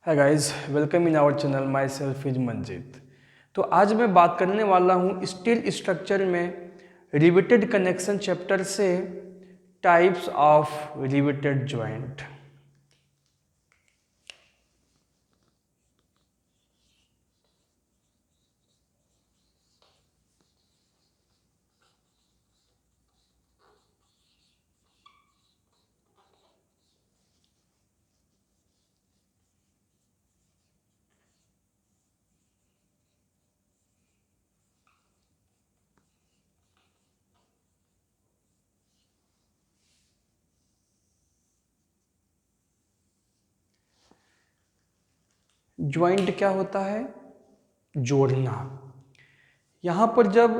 Hi guys, welcome in our channel. Myself is Manjeet. तो आज मैं बात करने वाला हूँ स्टील स्ट्रक्चर में रिवेटेड कनेक्शन चैप्टर से types of riveted joint. Joint क्या होता है? जोड़ना। यहाँ पर जब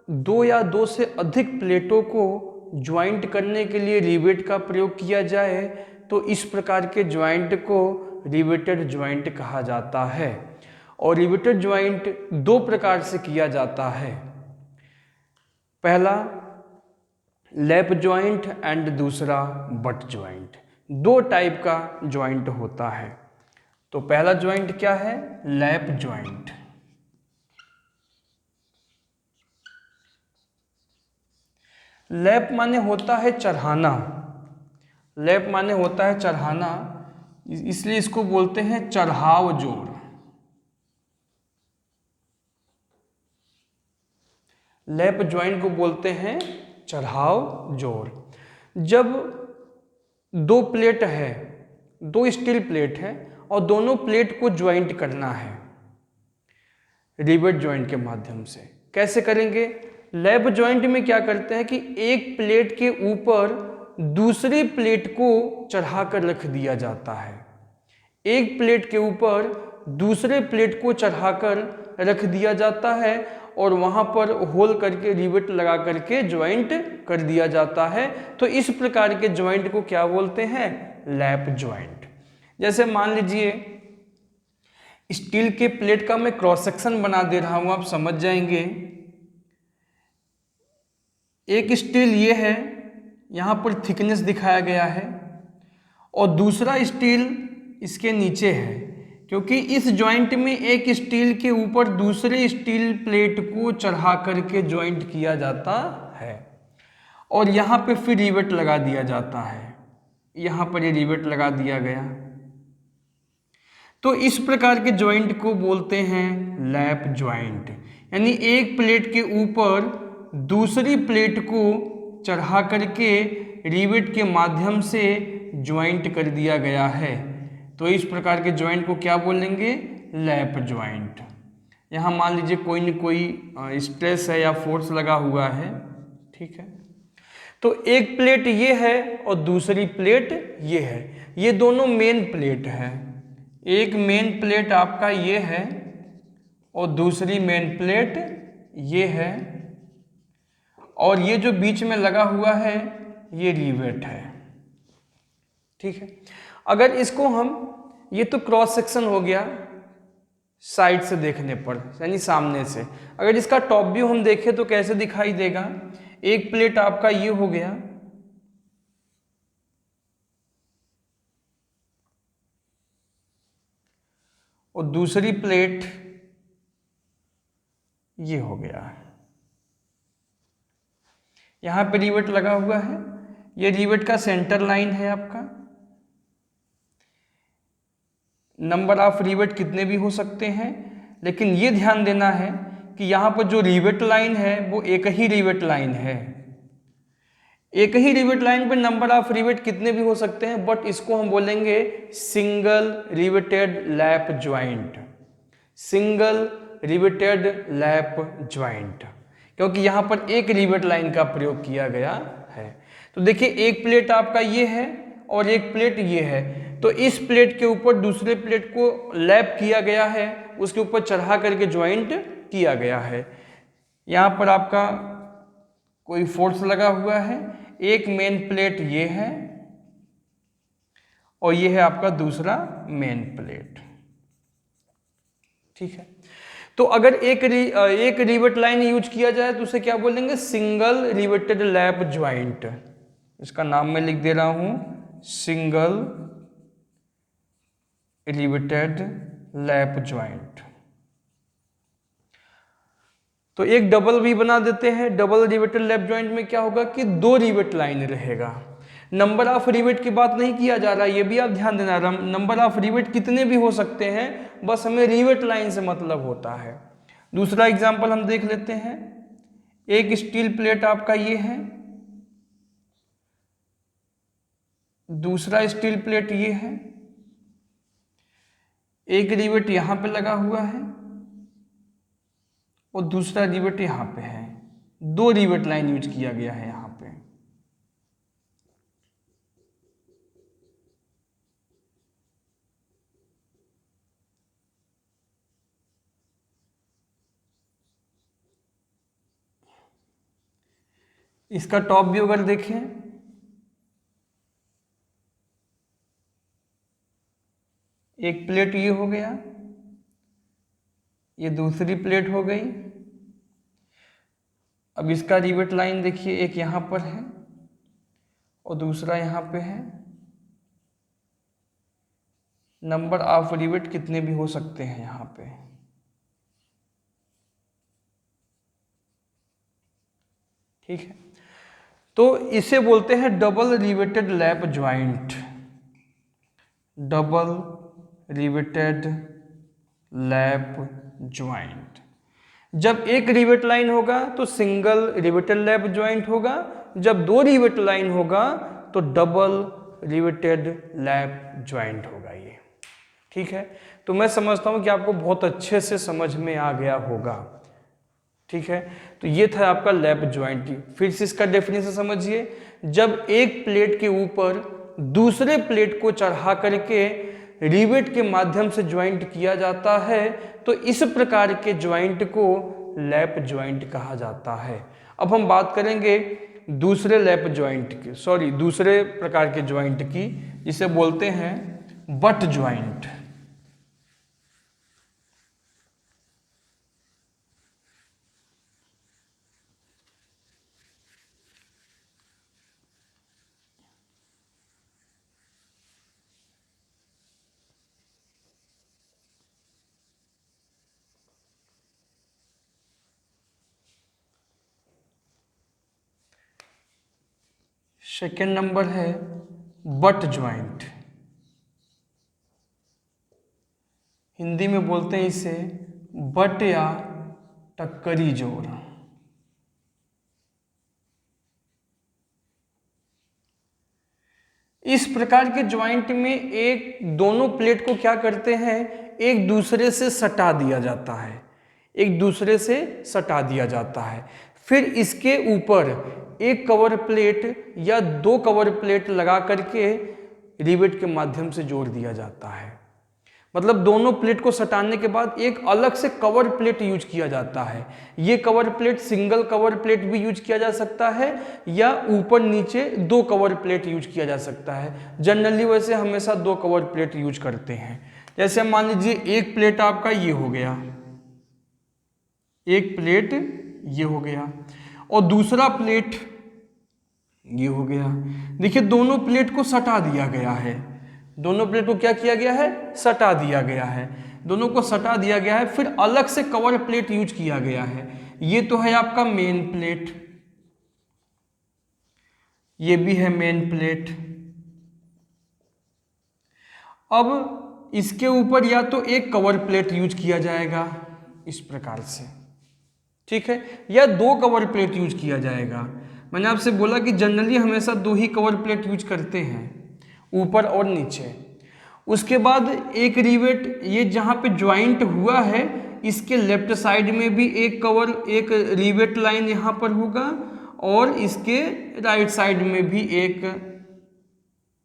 दो या दो से अधिक प्लेटों को ज्वाइंट करने के लिए रिवेट का प्रयोग किया जाए तो इस प्रकार के ज्वाइंट को रिवेटेड ज्वाइंट कहा जाता है। और रिवेटेड ज्वाइंट दो प्रकार से किया जाता है। पहला लैप ज्वाइंट एंड दूसरा बट ज्वाइंट। दो टाइप का ज्वाइंट होता है। तो पहला ज्वाइंट क्या है? Lap joint. लैप माने होता है चढ़ाना। लैप माने होता है चढ़ाना, इसलिए इसको बोलते हैं चढ़ाव जोड़। लैप ज्वाइंट को बोलते हैं चढ़ाव जोड़। जब दो प्लेट है, दो स्टील प्लेट है और दोनों प्लेट को ज्वाइंट करना है रिवेट ज्वाइंट के माध्यम से। कैसे करेंगे? लैप ज्वाइंट में क्या करते हैं कि एक प्लेट के ऊपर दूसरी प्लेट को चढ़ाकर रख दिया जाता है। एक प्लेट के ऊपर दूसरे प्लेट को चढ़ाकर रख दिया जाता है और वहां पर होल करके रिवेट लगा करके ज्वाइंट कर दिया जाता है। तो इस प्रकार के ज्वाइंट को क्या बोलते हैं? Lap joint. जैसे मान लीजिए स्टील के प्लेट का मैं क्रॉस सेक्शन बना दे रहा हूं, आप समझ जाएंगे। एक स्टील ये है, यहां पर थिकनेस दिखाया गया है और दूसरा स्टील इसके नीचे है, क्योंकि इस ज्वाइंट में एक स्टील के ऊपर दूसरे स्टील प्लेट को चढ़ा करके ज्वाइंट किया जाता है और यहाँ पे फिर रिवेट लगा दिया जाता है। यहाँ पर ये रिवेट लगा दिया गया। तो इस प्रकार के ज्वाइंट को बोलते हैं लैप ज्वाइंट। यानी एक प्लेट के ऊपर दूसरी प्लेट को चढ़ा करके रिवेट के माध्यम से ज्वाइंट कर दिया गया है। तो इस प्रकार के ज्वाइंट को क्या बोलेंगे? Lap joint. यहाँ मान लीजिए कोई न कोई स्ट्रेस है या फोर्स लगा हुआ है, ठीक है। तो एक प्लेट ये है और दूसरी प्लेट ये है। ये दोनों मेन प्लेट है। एक मेन प्लेट आपका ये है और दूसरी मेन प्लेट ये है और ये जो बीच में लगा हुआ है ये रिवेट है, ठीक है। अगर इसको हम, ये तो क्रॉस सेक्शन हो गया साइड से देखने पर, यानी सामने से। अगर इसका टॉप व्यू हम देखें तो कैसे दिखाई देगा? एक प्लेट आपका ये हो गया और दूसरी प्लेट ये हो गया। यहां पे रिवेट लगा हुआ है, ये रिवेट का सेंटर लाइन है आपका। नंबर ऑफ रिवेट कितने भी हो सकते हैं, लेकिन ये ध्यान देना है कि यहाँ पर जो रिवेट लाइन है वो एक ही रिवेट लाइन है। एक ही रिवेट लाइन पर नंबर ऑफ रिवेट कितने भी हो सकते हैं, बट इसको हम बोलेंगे single riveted lap joint. Single riveted lap joint, क्योंकि यहाँ पर एक रिवेट लाइन का प्रयोग किया गया है। तो देखिए एक प्लेट आपका ये है और एक प्लेट ये है। तो इस प्लेट के ऊपर दूसरे प्लेट को लैप किया गया है, उसके ऊपर चढ़ा करके ज्वाइंट किया गया है। यहाँ पर आपका कोई फोर्स लगा हुआ है। एक मेन प्लेट ये है और ये है आपका दूसरा मेन प्लेट, ठीक है। तो अगर एक रिवेट लाइन यूज किया जाए तो उसे क्या बोलेंगे? Single riveted lap joint. इसका नाम मैं लिख दे रहा हूं, सिंगल रिवेटेड लैप ज्वाइंट। तो एक डबल भी बना देते हैं। डबल रिवेटेड लैप ज्वाइंट में क्या होगा कि 2 रिवेट लाइन रहेगा। नंबर ऑफ रिवेट की बात नहीं किया जा रहा, ये भी आप ध्यान देना। नंबर ऑफ रिवेट कितने भी हो सकते हैं, बस हमें रिवेट लाइन से मतलब होता है। दूसरा एग्जांपल हम देख लेते हैं। एक स्टील प्लेट आपका ये है, दूसरा स्टील प्लेट ये है, एक रिवेट यहां पे लगा हुआ है और दूसरा रिवेट यहां पे है। 2 रिवेट लाइन यूज किया गया है यहां पे। इसका टॉप व्यू अगर देखें, एक प्लेट ये हो गया, ये दूसरी प्लेट हो गई। अब इसका रिवेट लाइन देखिए, एक यहां पर है और दूसरा यहां पे है। नंबर ऑफ रिवेट कितने भी हो सकते हैं यहां पे। ठीक है, तो इसे बोलते हैं double riveted lap joint. Double riveted lap joint. जब एक रिवेट लाइन होगा तो सिंगल रिवेटेड लैप ज्वाइंट होगा, जब 2 रिवेट लाइन होगा तो डबल रिवेटेड लैप ज्वाइंट होगा ये। ठीक है, तो मैं समझता हूं कि आपको बहुत अच्छे से समझ में आ गया होगा। ठीक है, तो ये था आपका लैप ज्वाइंट। फिर से इसका डेफिनेशन समझिए। जब एक प्लेट के ऊपर दूसरे प्लेट को चढ़ा करके रिवेट के माध्यम से ज्वाइंट किया जाता है तो इस प्रकार के ज्वाइंट को लैप ज्वाइंट कहा जाता है। अब हम बात करेंगे दूसरे लैप ज्वाइंट की, दूसरे प्रकार के ज्वाइंट की, जिसे बोलते हैं बट ज्वाइंट। सेकेंड नंबर है बट ज्वाइंट। हिंदी में बोलते हैं इसे बट या टक्करी जोड़। इस प्रकार के ज्वाइंट में एक दोनों प्लेट को क्या करते हैं, एक दूसरे से सटा दिया जाता है, एक दूसरे से सटा दिया जाता है। फिर इसके ऊपर एक कवर प्लेट या 2 कवर प्लेट लगा करके रिवेट के माध्यम से जोड़ दिया जाता है। मतलब दोनों प्लेट को सटाने के बाद एक अलग से कवर प्लेट यूज किया जाता है। ये cover plate single cover plate भी यूज किया जा सकता है या ऊपर नीचे 2 कवर प्लेट यूज किया जा सकता है। जनरली वैसे हमेशा 2 कवर प्लेट यूज करते हैं। जैसे मान लीजिए एक प्लेट आपका ये हो गया, एक प्लेट ये हो गया और दूसरा प्लेट ये हो गया। देखिए दोनों प्लेट को सटा दिया गया है, दोनों प्लेट को क्या किया गया है, सटा दिया गया है, दोनों को सटा दिया गया है। फिर अलग से कवर प्लेट यूज किया गया है। ये तो है आपका मेन प्लेट, ये भी है मेन प्लेट। अब इसके ऊपर या तो एक कवर प्लेट यूज किया जाएगा इस प्रकार से, ठीक है, या 2 कवर प्लेट यूज किया जाएगा। मैंने आपसे बोला कि जनरली हमेशा 2 ही कवर प्लेट यूज करते हैं, ऊपर और नीचे। उसके बाद एक रिवेट ये जहाँ पे ज्वाइंट हुआ है इसके लेफ्ट साइड में भी एक रिवेट लाइन यहाँ पर होगा और इसके राइट साइड में भी एक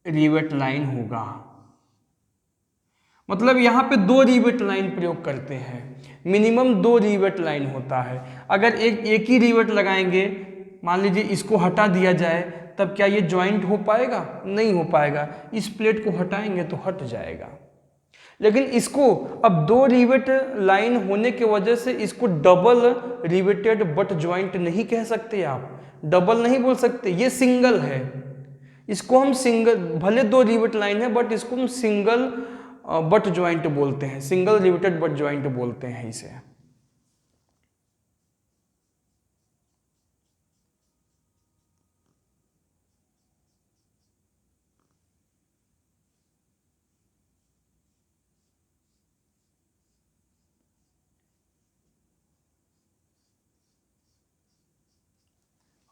रिवेट लाइन होगा। मतलब यहाँ पे 2 रिवेट लाइन प्रयोग करते हैं, मिनिमम 2 रिवेट लाइन होता है। अगर एक ही रिवेट लगाएंगे, मान लीजिए इसको हटा दिया जाए, तब क्या ये ज्वाइंट हो पाएगा? नहीं हो पाएगा। इस प्लेट को हटाएंगे तो हट जाएगा। लेकिन इसको अब 2 रिवेट लाइन होने की वजह से इसको डबल रिवेटेड बट ज्वाइंट नहीं कह सकते आप, डबल नहीं बोल सकते, ये सिंगल है। इसको हम सिंगल, भले 2 रिवेट लाइन है बट इसको हम सिंगल बट ज्वाइंट बोलते हैं, सिंगल रिवेटेड बट ज्वाइंट बोलते हैं इसे।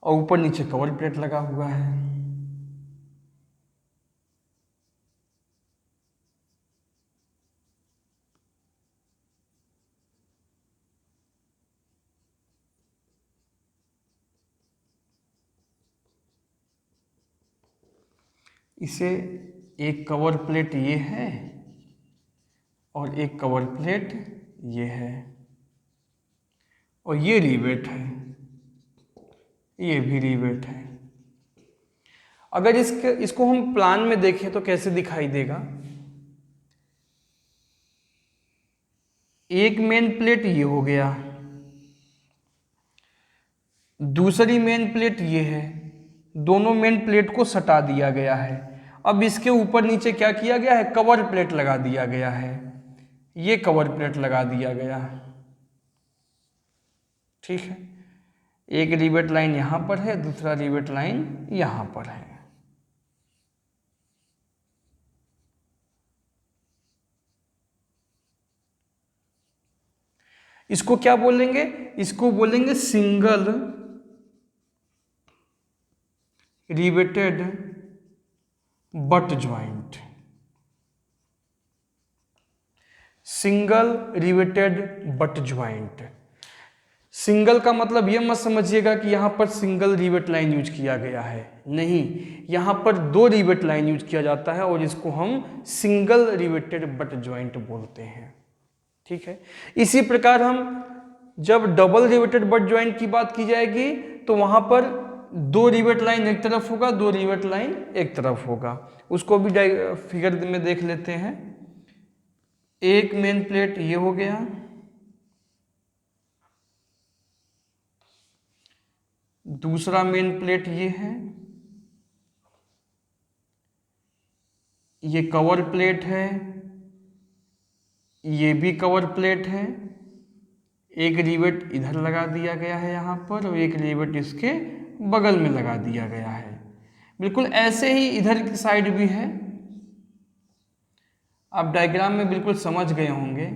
और ऊपर नीचे कवर प्लेट लगा हुआ है। इसे एक कवर प्लेट ये है और एक कवर प्लेट ये है, और ये रिवेट है, ये भी रिवेट है। अगर इसको हम प्लान में देखें तो कैसे दिखाई देगा? एक मेन प्लेट ये हो गया, दूसरी मेन प्लेट ये है, दोनों मेन प्लेट को सटा दिया गया है। अब इसके ऊपर नीचे क्या किया गया है? कवर प्लेट लगा दिया गया है, ये कवर प्लेट लगा दिया गया, ठीक है। एक रिवेट लाइन यहां पर है, दूसरा रिवेट लाइन यहां पर है। इसको क्या बोलेंगे? इसको बोलेंगे single riveted but joint. Single riveted but joint. Single का मतलब ये मत समझिएगा कि यहां पर सिंगल रिवेट लाइन यूज किया गया है, नहीं, यहां पर दो रिवेट लाइन यूज किया जाता है और इसको हम सिंगल रिवेटेड बट ज्वाइंट बोलते हैं, ठीक है। इसी प्रकार हम जब डबल रिवेटेड बट ज्वाइंट की बात की जाएगी तो वहां पर दो रिवेट लाइन एक तरफ होगा, दो रिवेट लाइन एक तरफ होगा। उसको भी फिगर में देख लेते हैं। एक मेन प्लेट ये हो गया, दूसरा मेन प्लेट ये है, ये कवर प्लेट है, ये भी कवर प्लेट है। एक रिवेट इधर लगा दिया गया है यहाँ पर और एक रिवेट इसके बगल में लगा दिया गया है। बिल्कुल ऐसे ही इधर की साइड भी है। आप डायग्राम में बिल्कुल समझ गए होंगे।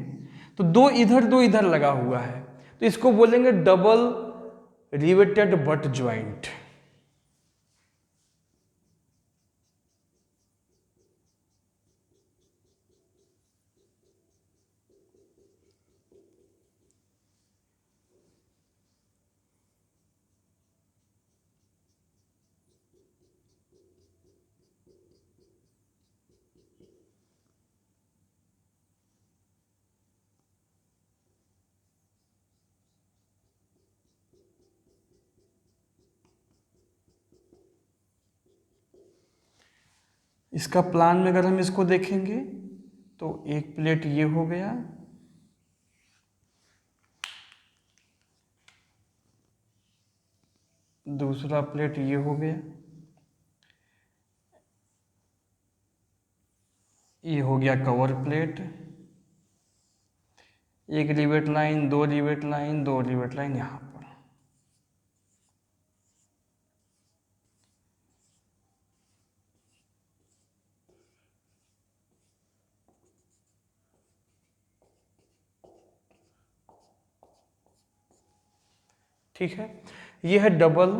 तो दो इधर लगा हुआ है, तो इसको बोलेंगे डबल रिवेटेड बट ज्वाइंट। इसका प्लान में अगर हम इसको देखेंगे तो एक प्लेट ये हो गया, दूसरा प्लेट ये हो गया, ये हो गया कवर प्लेट। एक रिवेट लाइन, दो रिवेट लाइन, दो रिवेट लाइन यहाँ पर। ठीक है, ये है डबल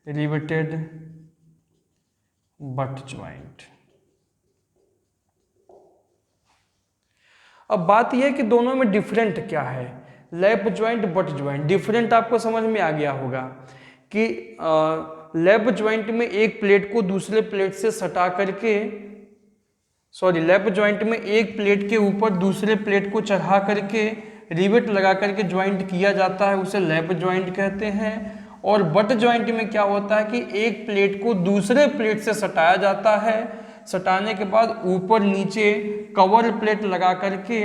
रिवेटेड बट ज्वाइंट। अब बात यह है कि दोनों में डिफरेंट क्या है। Lap joint, but joint, different आपको समझ में आ गया होगा कि लैप ज्वाइंट में एक प्लेट को दूसरे प्लेट से सटा करके, लैप ज्वाइंट में एक प्लेट के ऊपर दूसरे प्लेट को चढ़ा करके रिवेट लगा करके ज्वाइंट किया जाता है, उसे लैप ज्वाइंट कहते हैं। और बट ज्वाइंट में क्या होता है कि एक प्लेट को दूसरे प्लेट से सटाया जाता है, सटाने के बाद ऊपर नीचे कवर प्लेट लगा करके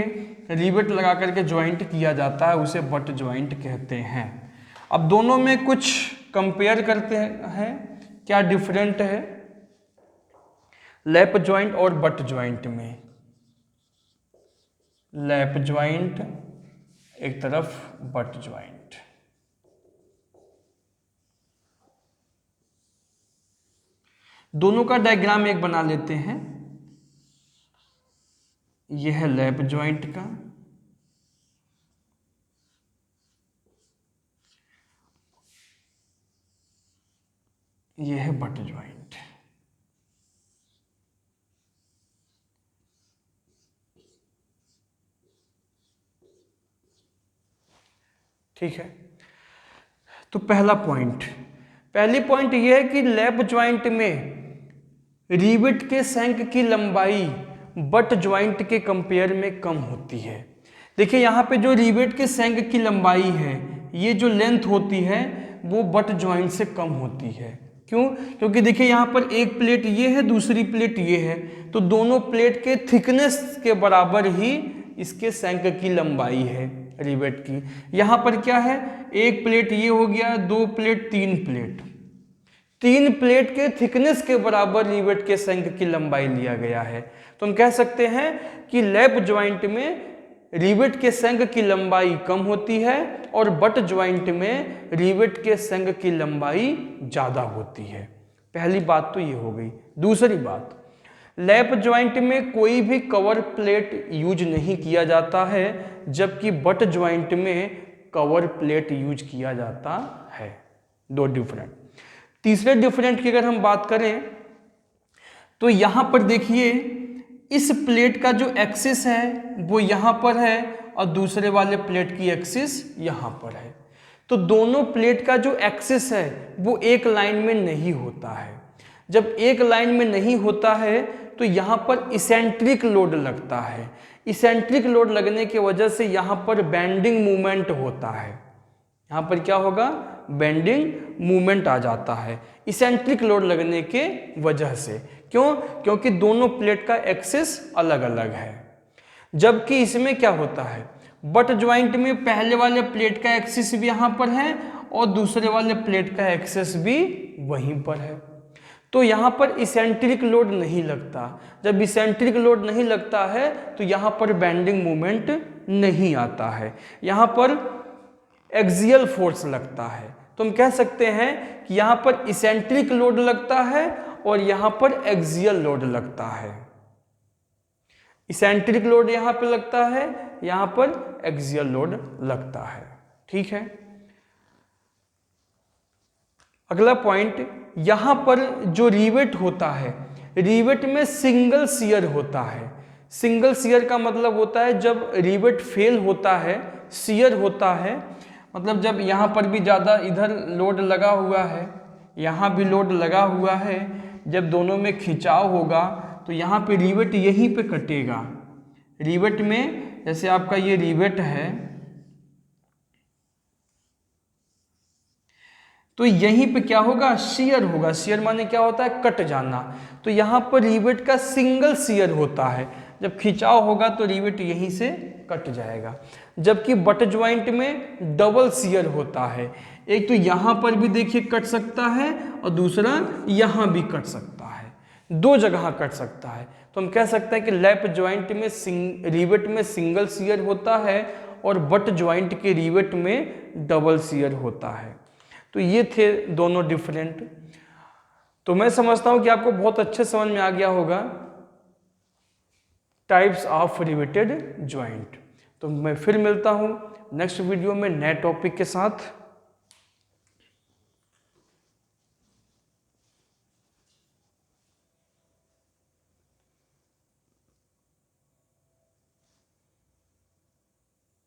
रिवेट लगा करके ज्वाइंट किया जाता है, उसे बट ज्वाइंट कहते हैं। अब दोनों में कुछ कंपेयर करते हैं क्या डिफरेंट है। लैप ज्वाइंट और बट ज्वाइंट में, लैप ज्वाइंट एक तरफ बट ज्वाइंट। दोनों का डायग्राम एक बना लेते हैं। यह है लैप ज्वाइंट का, यह है बट ज्वाइंट। ठीक है, तो पहली पॉइंट यह है कि लैप ज्वाइंट में रिवेट के सैंक की लंबाई बट ज्वाइंट के कंपेयर में कम होती है। देखिए यहाँ पे जो रिवेट के सैंक की लंबाई है, ये जो लेंथ होती है वो बट ज्वाइंट से कम होती है। क्यों? क्योंकि देखिए यहाँ पर एक प्लेट ये है, दूसरी प्लेट ये है, तो दोनों प्लेट के थिकनेस के बराबर ही इसके सैंक की लंबाई है रिवेट की। यहाँ पर क्या है, एक प्लेट ये हो गया, दो प्लेट, तीन प्लेट के थिकनेस के बराबर रिवेट के सैंक की लंबाई लिया गया है। तो हम कह सकते हैं कि लैप ज्वाइंट में रिवेट के सैंक की लंबाई कम होती है और बट ज्वाइंट में रिवेट के सैंक की लंबाई ज़्यादा होती है। पहली बात तो ये हो गई। दूसरी बात, लैप ज्वाइंट में कोई भी कवर प्लेट यूज नहीं किया जाता है, जबकि बट ज्वाइंट में कवर प्लेट यूज किया जाता है। दो डिफरेंट। तीसरे डिफरेंट की अगर हम बात करें तो यहां पर देखिए, इस प्लेट का जो एक्सिस है वो यहां पर है और दूसरे वाले प्लेट की एक्सिस यहां पर है। तो दोनों प्लेट का जो एक्सिस है वो एक लाइन में नहीं होता है। जब एक लाइन में नहीं होता है तो यहाँ पर इसेंट्रिक लोड लगता है। इसेंट्रिक लोड लगने की वजह से यहाँ पर बेंडिंग मूवमेंट होता है। यहाँ पर क्या होगा, बेंडिंग मूवमेंट आ जाता है इसेंट्रिक लोड लगने के वजह से। क्यों? क्योंकि दोनों प्लेट का एक्सिस अलग अलग है। जबकि इसमें क्या होता है, बट ज्वाइंट में पहले वाले प्लेट का एक्सिस भी यहाँ पर है और दूसरे वाले प्लेट का एक्सिस भी वहीं पर है। तो यहाँ पर इसेंट्रिक लोड नहीं लगता। जब इसेंट्रिक लोड नहीं लगता है तो यहाँ पर बेंडिंग मोमेंट नहीं आता है, यहाँ पर एक्सियल फोर्स लगता है। तो हम कह सकते हैं कि यहाँ पर इसेंट्रिक लोड लगता है और यहाँ पर एक्सियल लोड लगता है। इसेंट्रिक लोड यहाँ पे लगता है, यहाँ पर एक्सियल लोड लगता है। ठीक है, अगला पॉइंट, यहां पर जो रिवेट होता है, रिवेट में सिंगल शियर होता है। सिंगल शियर का मतलब होता है जब रिवेट फेल होता है, शियर होता है, मतलब जब यहां पर भी ज़्यादा इधर लोड लगा हुआ है, यहां भी लोड लगा हुआ है, जब दोनों में खिंचाव होगा तो यहाँ पे रिवेट यहीं पे कटेगा। रिवेट में जैसे आपका ये रिवेट है तो यहीं पे क्या होगा, शियर होगा। शियर माने क्या होता है, कट जाना। तो यहाँ पर रिवेट का सिंगल शियर होता है, जब खिंचाव होगा तो रिवेट यहीं से कट जाएगा। जबकि बट ज्वाइंट में डबल शियर होता है, एक तो यहाँ पर भी देखिए कट सकता है और दूसरा यहाँ भी कट सकता है, दो जगह कट सकता है। तो हम कह सकते हैं कि लैप ज्वाइंट में रिवेट में सिंगल शियर होता है और बट ज्वाइंट के रिवेट में डबल शियर होता है। तो ये थे दोनों डिफरेंट। तो मैं समझता हूं कि आपको बहुत अच्छे समझ में आ गया होगा टाइप्स ऑफ रिवेटेड ज्वाइंट। तो मैं फिर मिलता हूं नेक्स्ट वीडियो में नए टॉपिक के साथ।